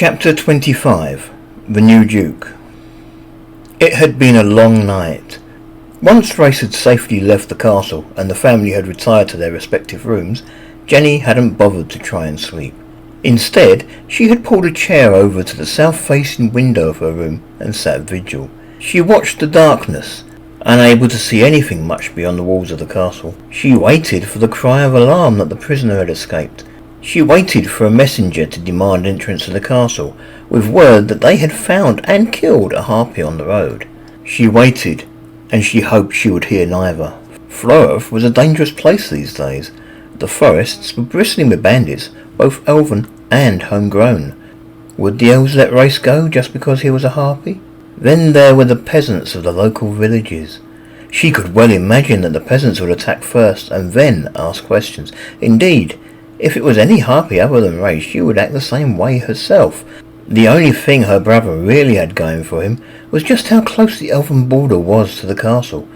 Chapter 25. The New Duke. It had been a long night. Once Reyes had safely left the castle and the family had retired to their respective rooms, Jenny hadn't bothered to try and sleep. Instead, she had pulled a chair over to the south-facing window of her room and sat vigil. She watched the darkness, unable to see anything much beyond the walls of the castle. She waited for the cry of alarm that the prisoner had escaped. She waited for a messenger to demand entrance to the castle, with word that they had found and killed a harpy on the road. She waited, and she hoped she would hear neither. Florov was a dangerous place these days. The forests were bristling with bandits, both elven and homegrown. Would the elves let Reyes go just because he was a harpy? Then there were the peasants of the local villages. She could well imagine that the peasants would attack first and then ask questions. Indeed, if it was any harpy other than Reyes, she would act the same way herself. The only thing her brother really had going for him was just how close the elven border was to the castle.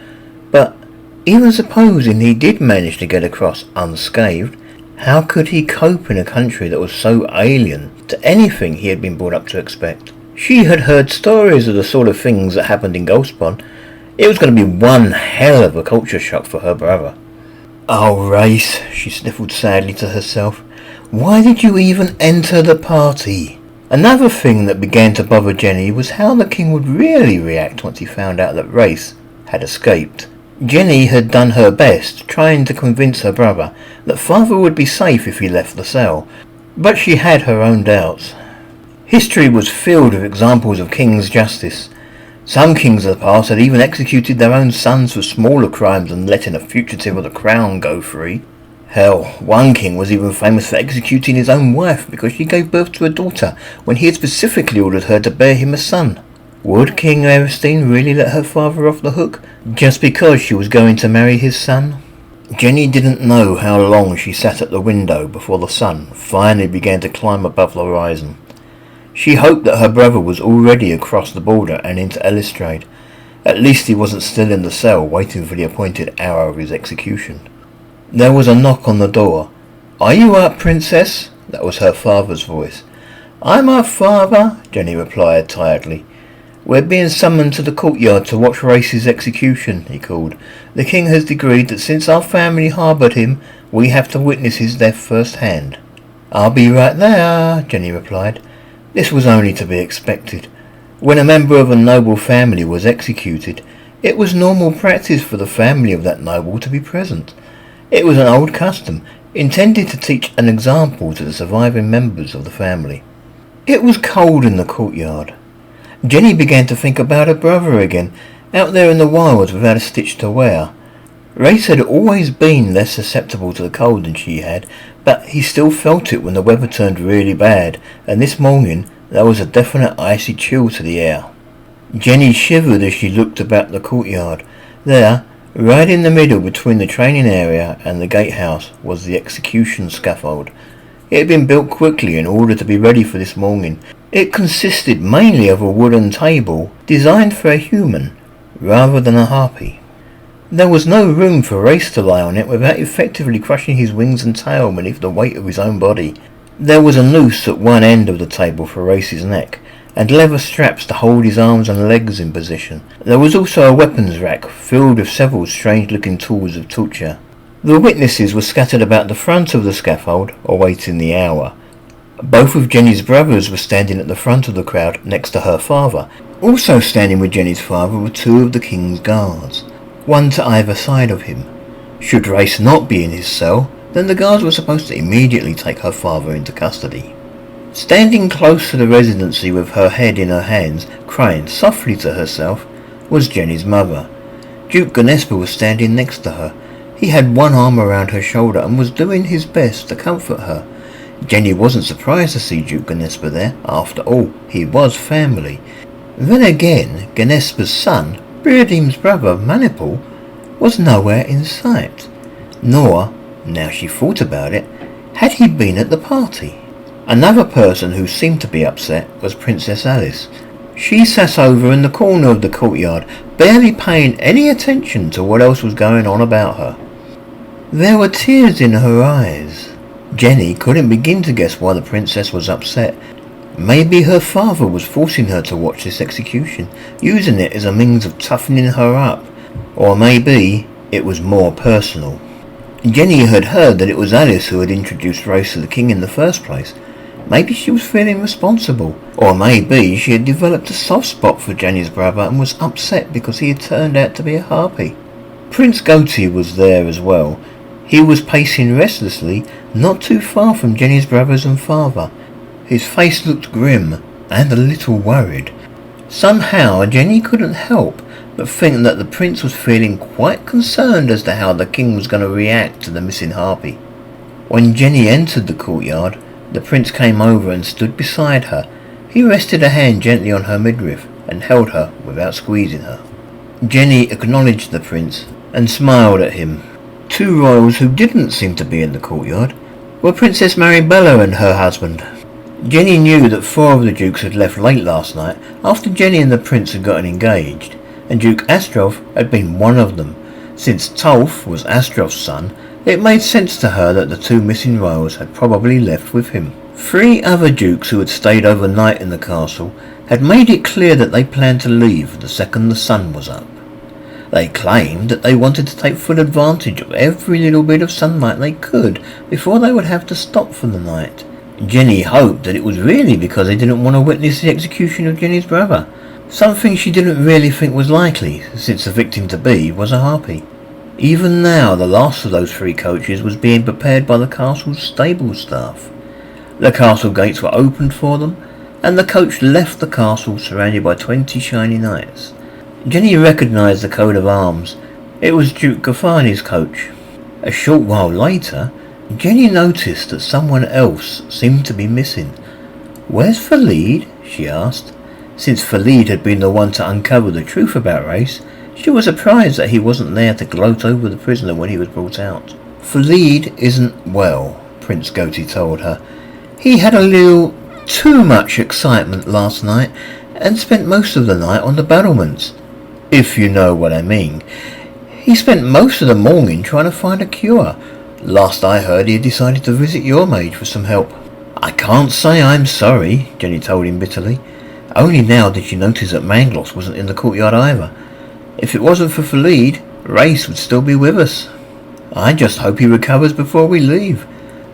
But even supposing he did manage to get across unscathed, how could he cope in a country that was so alien to anything he had been brought up to expect? She had heard stories of the sort of things that happened in Ghostbond. It was going to be one hell of a culture shock for her brother. "Oh, Reyes," she sniffled sadly to herself. "Why did you even enter the party?" Another thing that began to bother Jenny was how the king would really react once he found out that Reyes had escaped. Jenny had done her best trying to convince her brother that father would be safe if he left the cell, but she had her own doubts. History was filled with examples of king's justice. Some kings of the past had even executed their own sons for smaller crimes and letting a fugitive of the crown go free. Hell, one king was even famous for executing his own wife because she gave birth to a daughter when he had specifically ordered her to bear him a son. Would King Aristine really let her father off the hook just because she was going to marry his son? Jenny didn't know how long she sat at the window before the sun finally began to climb above the horizon. She hoped that her brother was already across the border and into Elistrade. At least he wasn't still in the cell waiting for the appointed hour of his execution. There was a knock on the door. "Are you up, Princess?" That was her father's voice. "I'm up, Father," Jenny replied tiredly. "We're being summoned to the courtyard to watch Reyes' execution," he called. "The king has decreed that since our family harboured him, we have to witness his death firsthand." "I'll be right there," Jenny replied. This was only to be expected. When a member of a noble family was executed, it was normal practice for the family of that noble to be present. It was an old custom, intended to teach an example to the surviving members of the family. It was cold in the courtyard. Jenny began to think about her brother again, out there in the wilds without a stitch to wear. Reyes had always been less susceptible to the cold than she had, but he still felt it when the weather turned really bad, and this morning there was a definite icy chill to the air. Jenny shivered as she looked about the courtyard. There, right in the middle between the training area and the gatehouse, was the execution scaffold. It had been built quickly in order to be ready for this morning. It consisted mainly of a wooden table designed for a human rather than a harpy. There was no room for Reyes to lie on it without effectively crushing his wings and tail beneath the weight of his own body. There was a noose at one end of the table for Reyes' neck, and leather straps to hold his arms and legs in position. There was also a weapons rack filled with several strange-looking tools of torture. The witnesses were scattered about the front of the scaffold, awaiting the hour. Both of Jenny's brothers were standing at the front of the crowd next to her father. Also standing with Jenny's father were two of the king's guards, one to either side of him. Should Reyes not be in his cell, then the guards were supposed to immediately take her father into custody. Standing close to the residency with her head in her hands, crying softly to herself, was Jenny's mother. Duke Ganespa was standing next to her. He had one arm around her shoulder and was doing his best to comfort her. Jenny wasn't surprised to see Duke Ganespa there. After all, he was family. Then again, Ganespa's son, Birdim's brother, Manipul, was nowhere in sight. Nor, now she thought about it, had he been at the party. Another person who seemed to be upset was Princess Alice. She sat over in the corner of the courtyard, barely paying any attention to what else was going on about her. There were tears in her eyes. Jenny couldn't begin to guess why the princess was upset. Maybe her father was forcing her to watch this execution, using it as a means of toughening her up. Or maybe it was more personal. Jenny had heard that it was Alice who had introduced Reyes to the king in the first place. Maybe she was feeling responsible. Or maybe she had developed a soft spot for Jenny's brother and was upset because he had turned out to be a harpy. Prince Goatee was there as well. He was pacing restlessly, not too far from Jenny's brothers and father. His face looked grim and a little worried. Somehow Jenny couldn't help but think that the prince was feeling quite concerned as to how the king was going to react to the missing harpy. When Jenny entered the courtyard, the prince came over and stood beside her. He rested a hand gently on her midriff and held her without squeezing her. Jenny acknowledged the prince and smiled at him. Two royals who didn't seem to be in the courtyard were Princess Maribella and her husband. Jenny knew that 4 of the dukes had left late last night after Jenny and the prince had gotten engaged, and Duke Astrov had been one of them. Since Tolf was Astrov's son, it made sense to her that the 2 missing royals had probably left with him. 3 other dukes who had stayed overnight in the castle had made it clear that they planned to leave the second the sun was up. They claimed that they wanted to take full advantage of every little bit of sunlight they could before they would have to stop for the night. Jenny hoped that it was really because they didn't want to witness the execution of Jenny's brother, something she didn't really think was likely since the victim-to-be was a harpy. Even now the last of those 3 coaches was being prepared by the castle's stable staff. The castle gates were opened for them, and the coach left the castle surrounded by 20 shiny knights. Jenny recognised the coat of arms. It was Duke Gaffani's coach. A short while later, Jenny noticed that someone else seemed to be missing. "Where's Falid?" she asked. Since Falid had been the one to uncover the truth about Reyes, she was surprised that he wasn't there to gloat over the prisoner when he was brought out. "Falid isn't well," Prince Goatee told her. "He had a little too much excitement last night and spent most of the night on the battlements, if you know what I mean. He spent most of the morning trying to find a cure. Last I heard, he had decided to visit your mage for some help." "I can't say I'm sorry," Jenny told him bitterly. Only now did she notice that Manglos wasn't in the courtyard either. If it wasn't for Falid, Reyes would still be with us. "I just hope he recovers before we leave.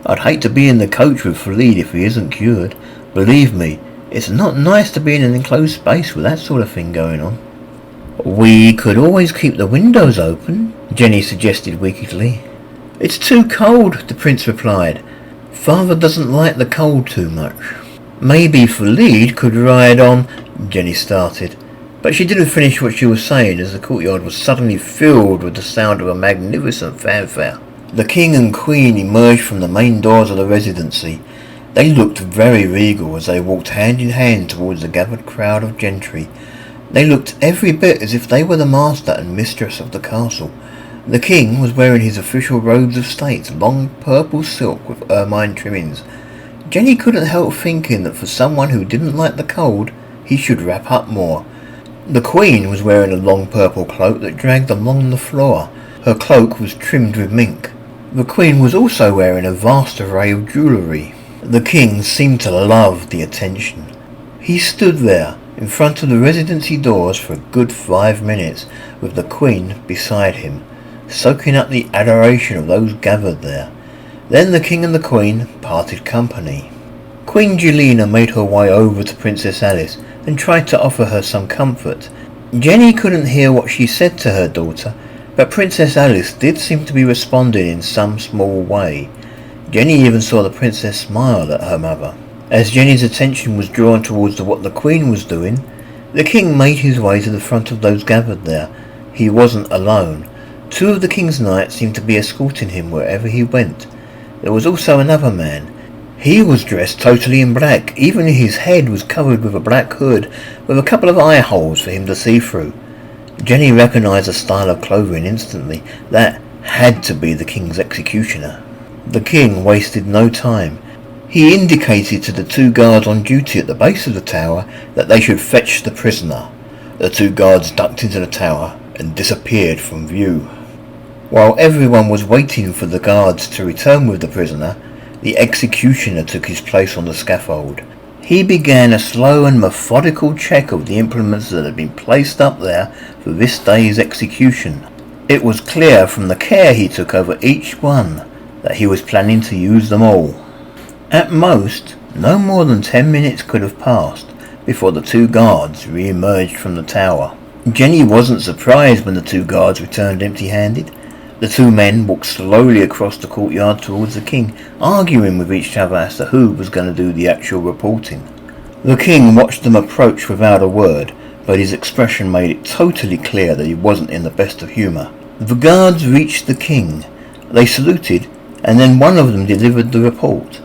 I'd hate to be in the coach with Falid if he isn't cured. Believe me, it's not nice to be in an enclosed space with that sort of thing going on." "We could always keep the windows open," Jenny suggested wickedly. "It's too cold," the prince replied. "Father doesn't like the cold too much." "Maybe Falid could ride on," Jenny started, but she didn't finish what she was saying as the courtyard was suddenly filled with the sound of a magnificent fanfare. The king and queen emerged from the main doors of the residency. They looked very regal as they walked hand in hand towards the gathered crowd of gentry. They looked every bit as if they were the master and mistress of the castle. The king was wearing his official robes of state, long purple silk with ermine trimmings. Jenny couldn't help thinking that for someone who didn't like the cold, he should wrap up more. The queen was wearing a long purple cloak that dragged along the floor. Her cloak was trimmed with mink. The queen was also wearing a vast array of jewellery. The king seemed to love the attention. He stood there, in front of the residency doors for a good 5 minutes, with the queen beside him, soaking up the adoration of those gathered there. Then the king and the queen parted company. Queen Jelena made her way over to Princess Alice and tried to offer her some comfort. Jenny couldn't hear what she said to her daughter, but Princess Alice did seem to be responding in some small way. Jenny even saw the princess smile at her mother. As Jenny's attention was drawn towards what the queen was doing, the king made his way to the front of those gathered there. He wasn't alone. 2 of the king's knights seemed to be escorting him wherever he went. There was also another man. He was dressed totally in black. Even his head was covered with a black hood with a couple of eye holes for him to see through. Jenny recognised the style of clothing instantly. That had to be the king's executioner. The king wasted no time. He indicated to the 2 guards on duty at the base of the tower that they should fetch the prisoner. The 2 guards ducked into the tower and disappeared from view. While everyone was waiting for the guards to return with the prisoner, the executioner took his place on the scaffold. He began a slow and methodical check of the implements that had been placed up there for this day's execution. It was clear from the care he took over each one that he was planning to use them all. At most, no more than 10 minutes could have passed before the two guards re-emerged from the tower. Jenny wasn't surprised when the two guards returned empty-handed. The two men walked slowly across the courtyard towards the king, arguing with each other as to who was going to do the actual reporting. The king watched them approach without a word, but his expression made it totally clear that he wasn't in the best of humour. The guards reached the king. They saluted, and then one of them delivered the report.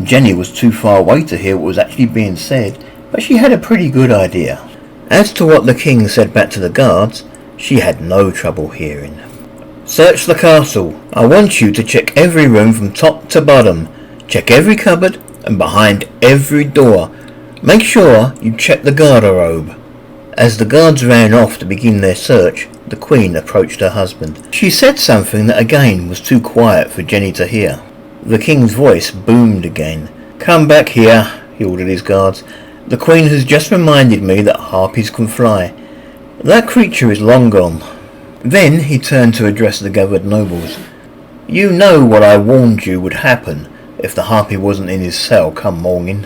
Jenny was too far away to hear what was actually being said, but she had a pretty good idea. As to what the king said back to the guards, she had no trouble hearing. Search the castle. I want you to check every room from top to bottom. Check every cupboard and behind every door. Make sure you check the garderobe. As the guards ran off to begin their search, the Queen approached her husband. She said something that again was too quiet for Jenny to hear. The king's voice boomed again. Come back here, he ordered his guards. The Queen has just reminded me that harpies can fly. That creature is long gone. Then he turned to address the gathered nobles. You know what I warned you would happen if the harpy wasn't in his cell come morning.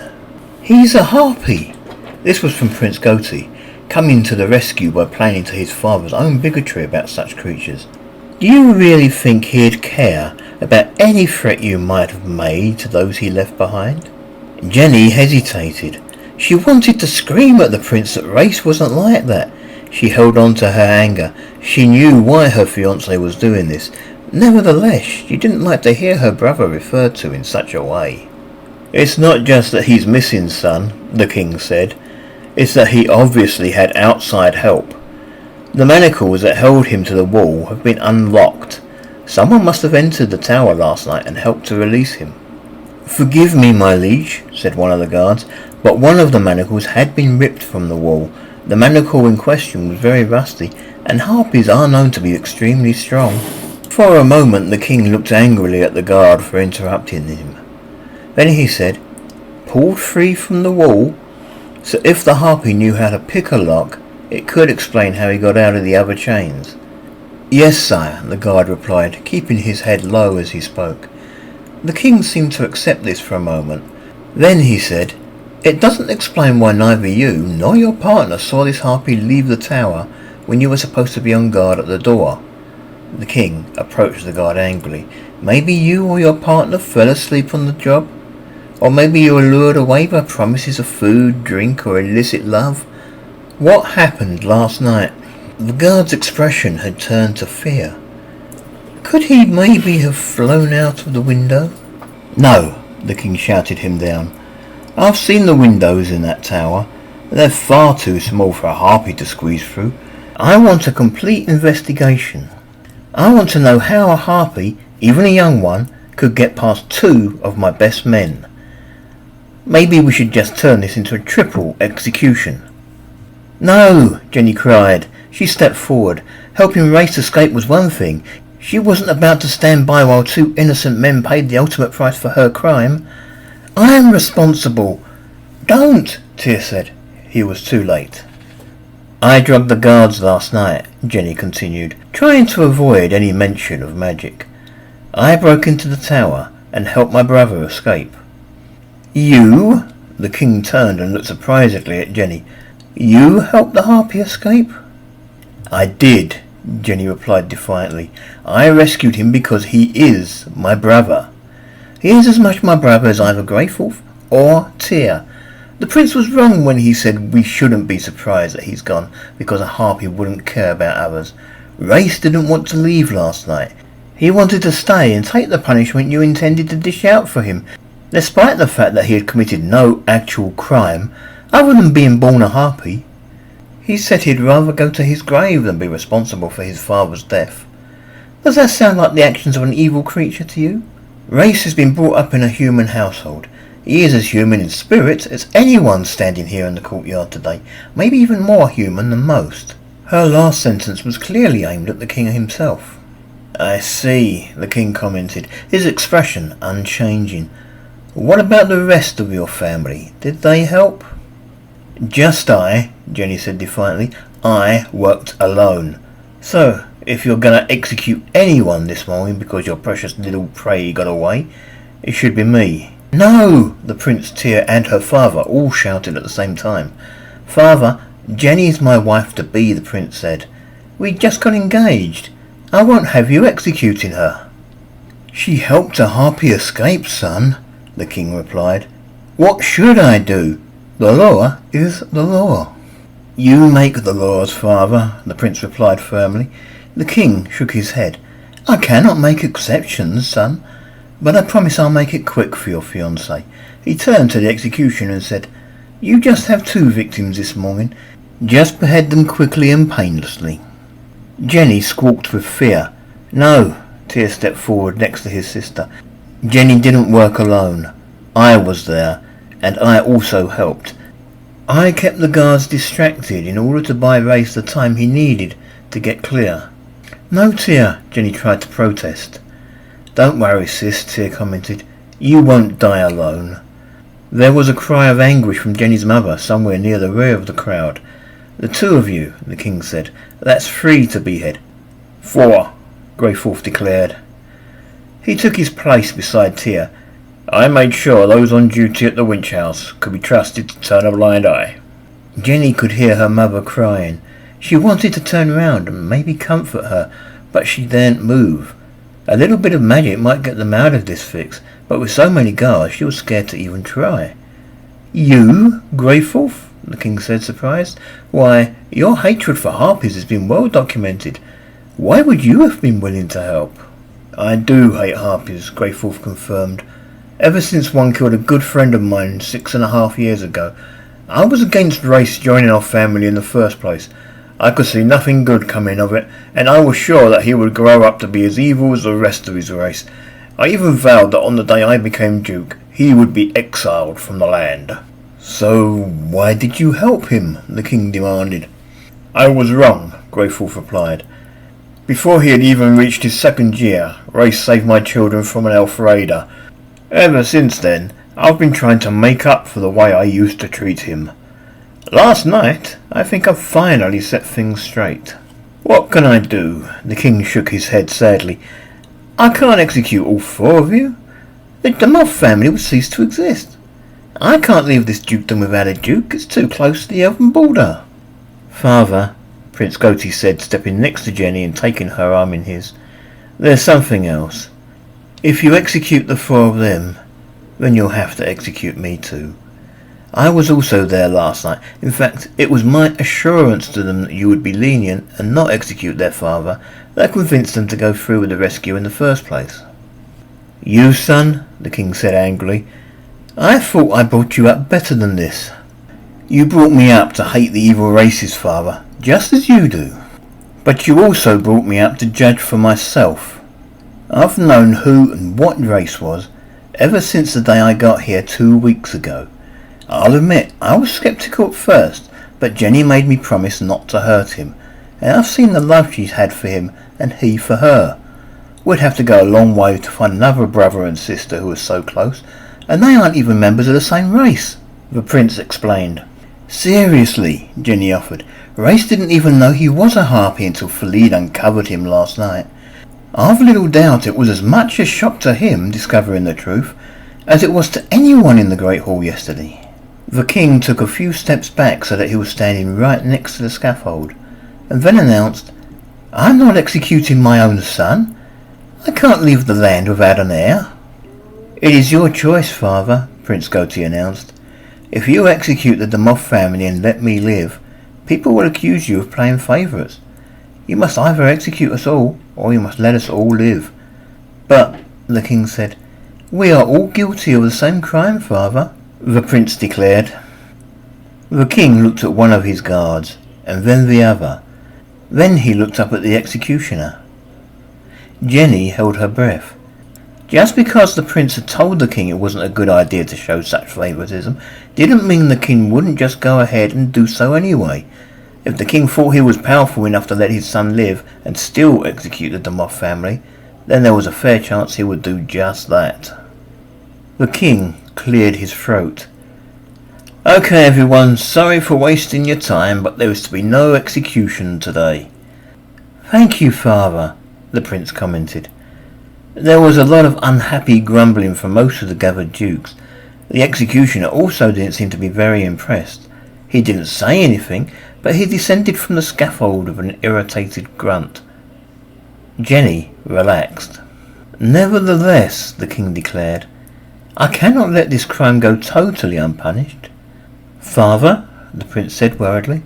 He's a harpy. This was from Prince Goti, coming to the rescue by planning to his father's own bigotry about such creatures. Do you really think he'd care about any threat you might have made to those he left behind? Jenny hesitated. She wanted to scream at the prince that Reyes wasn't like that. She held on to her anger. She knew why her fiancé was doing this. Nevertheless, she didn't like to hear her brother referred to in such a way. It's not just that he's missing, son, the king said. It's that he obviously had outside help. The manacles that held him to the wall have been unlocked. Someone must have entered the tower last night and helped to release him. Forgive me, my liege, said one of the guards, but one of the manacles had been ripped from the wall. The manacle in question was very rusty, and harpies are known to be extremely strong. For a moment the king looked angrily at the guard for interrupting him. Then he said, Pulled free from the wall? So if the harpy knew how to pick a lock, it could explain how he got out of the other chains. Yes, sire, the guard replied, keeping his head low as he spoke. The king seemed to accept this for a moment. Then he said, It doesn't explain why neither you nor your partner saw this harpy leave the tower when you were supposed to be on guard at the door. The king approached the guard angrily. Maybe you or your partner fell asleep on the job? Or maybe you were lured away by promises of food, drink, or illicit love? What happened last night? The guard's expression had turned to fear. Could he maybe have flown out of the window? No, the king shouted him down. I've seen the windows in that tower. They're far too small for a harpy to squeeze through. I want a complete investigation. I want to know how a harpy, even a young one, could get past two of my best men. Maybe we should just turn this into a triple execution. No, Jenny cried. She stepped forward. Helping Reyes escape was one thing. She wasn't about to stand by while two innocent men paid the ultimate price for her crime. I am responsible. Don't, Tyr said. He was too late. I drugged the guards last night, Jenny continued, trying to avoid any mention of magic. I broke into the tower and helped my brother escape. You? The king turned and looked surprisedly at Jenny. You helped the harpy escape? I did, Jenny replied defiantly. I rescued him because he is my brother. He is as much my brother as either Greyfulf or Tyr. The prince was wrong when he said we shouldn't be surprised that he's gone because a harpy wouldn't care about others. Reyes didn't want to leave last night. He wanted to stay and take the punishment you intended to dish out for him, despite the fact that he had committed no actual crime other than being born a harpy. He said he'd rather go to his grave than be responsible for his father's death. Does that sound like the actions of an evil creature to you? Reyes has been brought up in a human household. He is as human in spirit as anyone standing here in the courtyard today, maybe even more human than most. Her last sentence was clearly aimed at the king himself. I see, the king commented, his expression unchanging. What about the rest of your family? Did they help? Just I, Jenny said defiantly. I worked alone. So, if you're going to execute anyone this morning because your precious little prey got away, it should be me. No! The Prince, Tia and her father all shouted at the same time. Father, Jenny is my wife-to-be, the Prince said. We just got engaged. I won't have you executing her. She helped a harpy escape, son, the King replied. What should I do? The law is the law. You make the laws, father, the Prince replied firmly. The King shook his head. I cannot make exceptions, son, but I promise I'll make it quick for your fiancée. He turned to the executioner and said, You just have 2 victims this morning. Just behead them quickly and painlessly. Jenny squawked with fear. No, Tia stepped forward next to his sister. Jenny didn't work alone. I was there, and I also helped. I kept the guards distracted in order to buy Reyes the time he needed to get clear. No, Tia, Jenny tried to protest. Don't worry, sis, Tia commented. You won't die alone. There was a cry of anguish from Jenny's mother somewhere near the rear of the crowd. The 2 of you, the King said. That's 3 to behead. 4, Greyforth declared. He took his place beside Tia. I made sure those on duty at the winch house could be trusted to turn a blind eye. Jenny could hear her mother crying. She wanted to turn round and maybe comfort her, but she daren't move. A little bit of magic might get them out of this fix, but with so many guards she was scared to even try. You, Greyforth? The King said, surprised. Why, your hatred for harpies has been well documented. Why would you have been willing to help? I do hate harpies, Greyforth confirmed. Ever since one killed a good friend of mine 6.5 years ago, I was against Reyes joining our family in the first place. I could see nothing good coming of it, and I was sure that he would grow up to be as evil as the rest of his race. I even vowed that on the day I became Duke, he would be exiled from the land. So why did you help him? The King demanded. I was wrong, Greyforth replied. Before he had even reached his 2nd year, Reyes saved my children from an elf raider. Ever since then, I've been trying to make up for the way I used to treat him. Last night, I think I've finally set things straight. What can I do? The King shook his head sadly. I can't execute all 4 of you. The Moth family would cease to exist. I can't leave this dukedom without a duke. It's too close to the elven border. Father, Prince Goatee said, stepping next to Jenny and taking her arm in his, there's something else. If you execute the 4 of them, then you'll have to execute me too. I was also there last night. In fact, it was my assurance to them that you would be lenient and not execute their father that convinced them to go through with the rescue in the first place. You, son, the King said angrily, I thought I brought you up better than this. You brought me up to hate the evil races, father, just as you do. But you also brought me up to judge for myself. I've known who and what race was ever since the day I got here 2 weeks ago. I'll admit, I was sceptical at first, but Jenny made me promise not to hurt him, and I've seen the love she's had for him and he for her. We'd have to go a long way to find another brother and sister who are so close, and they aren't even members of the same race, the Prince explained. Seriously, Jenny offered. Reyes didn't even know he was a harpy until Philide uncovered him last night. I've little doubt it was as much a shock to him discovering the truth as it was to anyone in the Great Hall yesterday. The King took a few steps back so that he was standing right next to the scaffold, and then announced, I'm not executing my own son. I can't leave the land without an heir. It is your choice, father, Prince Goatee announced. If you execute the Moth family and let me live, people will accuse you of playing favourites. You must either execute us all, or you must let us all live. But, the King said, we are all guilty of the same crime, father, the Prince declared. The King looked at one of his guards, and then the other. Then he looked up at the executioner. Jenny held her breath. Just because the Prince had told the King it wasn't a good idea to show such favouritism didn't mean the King wouldn't just go ahead and do so anyway. If the King thought he was powerful enough to let his son live and still execute the Moth family, then there was a fair chance he would do just that. The King cleared his throat. "Okay, everyone, sorry for wasting your time, but there is to be no execution today." "Thank you, Father," the prince commented. There was a lot of unhappy grumbling from most of the gathered dukes. The executioner also didn't seem to be very impressed. He didn't say anything, but he descended from the scaffold with an irritated grunt. Jenny relaxed. "Nevertheless," the king declared, "I cannot let this crime go totally unpunished." "Father?" the prince said worriedly.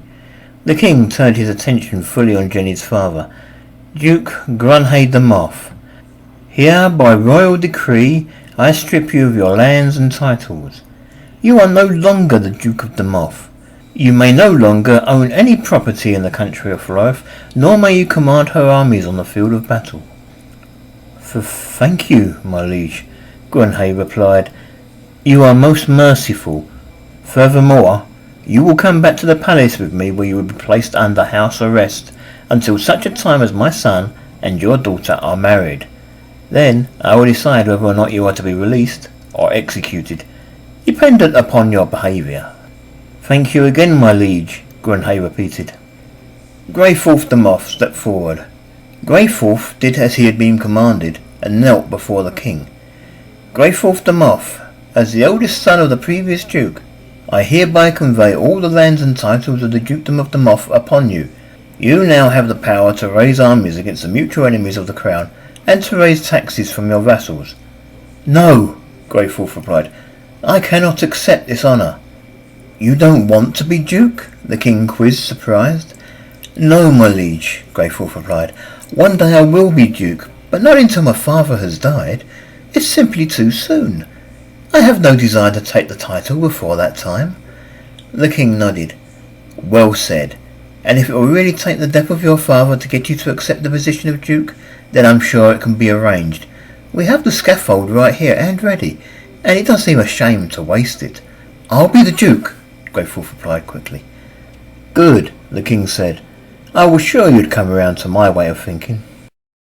The king turned his attention fully on Jenny's father, Duke Grunhay de Moff. "Here, by royal decree, I strip you of your lands and titles. You are no longer the Duke of de Moff. You may no longer own any property in the country of life, nor may you command her armies on the field of battle." "Thank you, my liege," Grunhay replied. "You are most merciful. Furthermore, you will come back to the palace with me, where you will be placed under house arrest until such a time as my son and your daughter are married. Then I will decide whether or not you are to be released or executed, dependent upon your behaviour." "Thank you again, my liege," Grunhay repeated. Greyforth de Moff stepped forward. Greyforth did as he had been commanded and knelt before the king. "Greyforth de Moff, as the eldest son of the previous duke, I hereby convey all the lands and titles of the dukedom of de Moff upon you. You now have the power to raise armies against the mutual enemies of the crown and to raise taxes from your vassals." "No," Greyforth replied. "I cannot accept this honour." "You don't want to be duke?" the king quizzed, surprised. "No, my liege," Greyforth replied. "One day I will be duke, but not until my father has died. It's simply too soon. I have no desire to take the title before that time." The king nodded. "Well said. And if it will really take the death of your father to get you to accept the position of duke, then I'm sure it can be arranged. We have the scaffold right here and ready, and it does seem a shame to waste it." "I'll be the duke," Greyforth replied quickly. "Good," the king said. "I was sure you'd come around to my way of thinking."